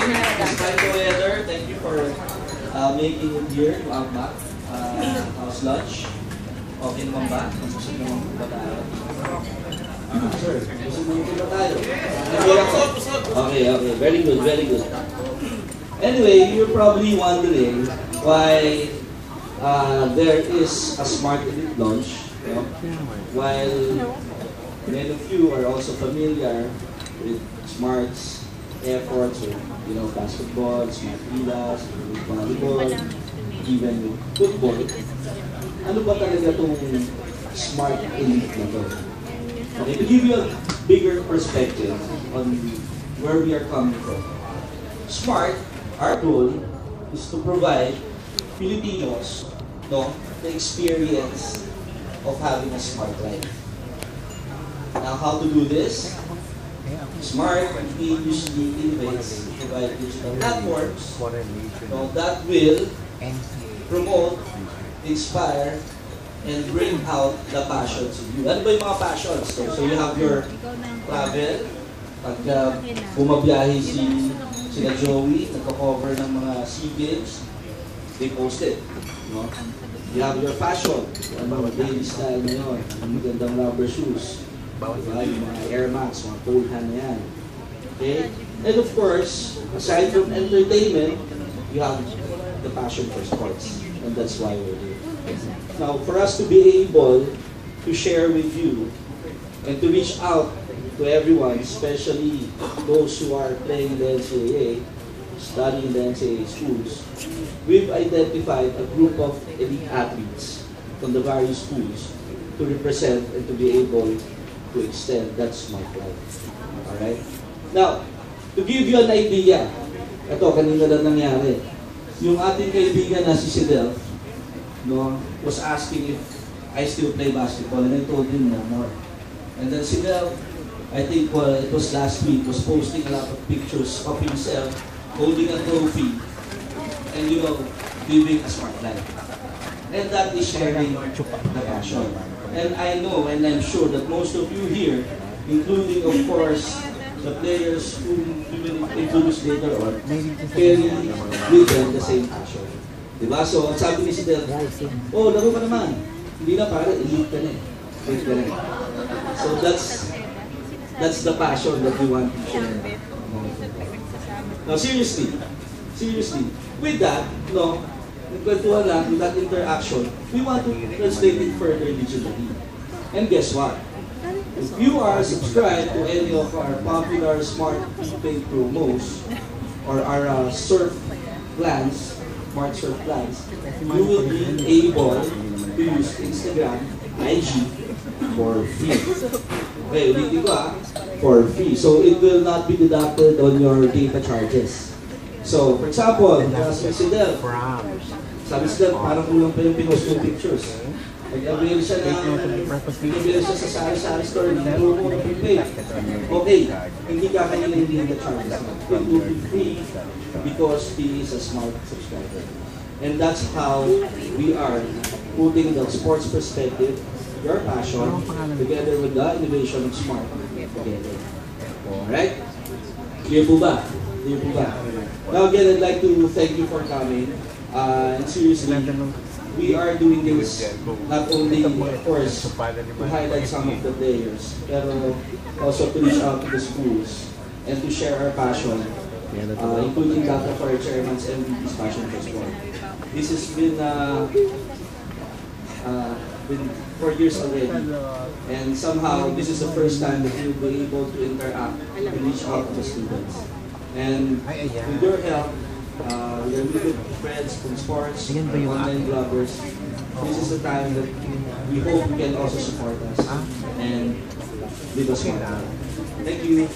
Despite the weather, thank you for making it here to Outback. House lunch. Okay naman ba? Gusto naman po ba tayo? Sir, gusto naman po ba tayo? Okay. Very good, very good. Anyway, you're probably wondering why there is a Smart Elite launch. You know? While many of you are also familiar with Smart's efforts with, basketball, Smart Villas, volleyball, even with football. Ano ba talaga itong Smart Elite na to? Okay, to give you a bigger perspective on where we are coming from. Smart, our goal is to provide Filipinos the experience of having a smart life. Now, how to do this? Smart usually innovates to provide digital platforms that will promote, inspire, and bring out the passions in you. Ano ba yung mga passions? So you have your travel. Pag bumabiyahe sila Joey, nagko-cover ng mga SEA Games, they post it. You have your fashion. Ano ba, daily style na yun. Ang magandang rubber shoes. Diba? Yung mga Air Max, mga cold hand na yan. Okay? And of course, aside from entertainment, you have the passion for sports. And that's why we're here. Now, for us to be able to share with you and to reach out to everyone, especially those who are playing the NCAA, studying the NCAA schools, we've identified a group of elite athletes from the various schools to represent and to be able to extend that smart life. Alright? Now, to give you an idea, ito, kanina lang nangyari. Yung ating kaibigan na si Sidel, was asking if I still play basketball, and I told him no more. And then Sidel, I think it was last week, was posting a lot of pictures of himself holding a trophy and living a smart life. And that is sharing the passion. And I know and I'm sure that most of you here, including of course the players who we will introduce later on, carry with them the same passion. Diba? So, ang sabi ni Sidel, oh, laro ka naman. Hindi na para, elite ka na eh. Elite ka na eh. So, that's the passion that we want to share. Now, seriously, with that, nagkwentuhan lang, with that interaction, we want to translate it further digitally. And guess what? If you are subscribed to any of our popular smart prepaid promos or our surf plans, smart surf plans, you will be able to use Instagram, IG for free. Okay, ulitin ko for free. So it will not be deducted on your data charges. So, for example, sabi si Del, parang kulang pa yung pinost yung pictures. Nag-avail siya sa sari-sari store ng promo ng prepaid. Okay, hindi ka kanya na hindi the charges. It will be free because he is a smart subscriber. And that's how we are putting the sports perspective, your passion, together with the innovation of smart together. Alright? Clear po ba? Now again, I'd like to thank you for coming. And seriously, we are doing this not only, of course, to highlight some of the players, pero also to reach out to the schools and to share our passion, including that of our chairman's MVP's passion for sport. This has been 4 years already, and somehow this is the first time that we'll be able to interact and reach out to the students. And with your help, we are really good friends from sports, online bloggers. This is the time that we hope you can also support us and live us well. Thank you.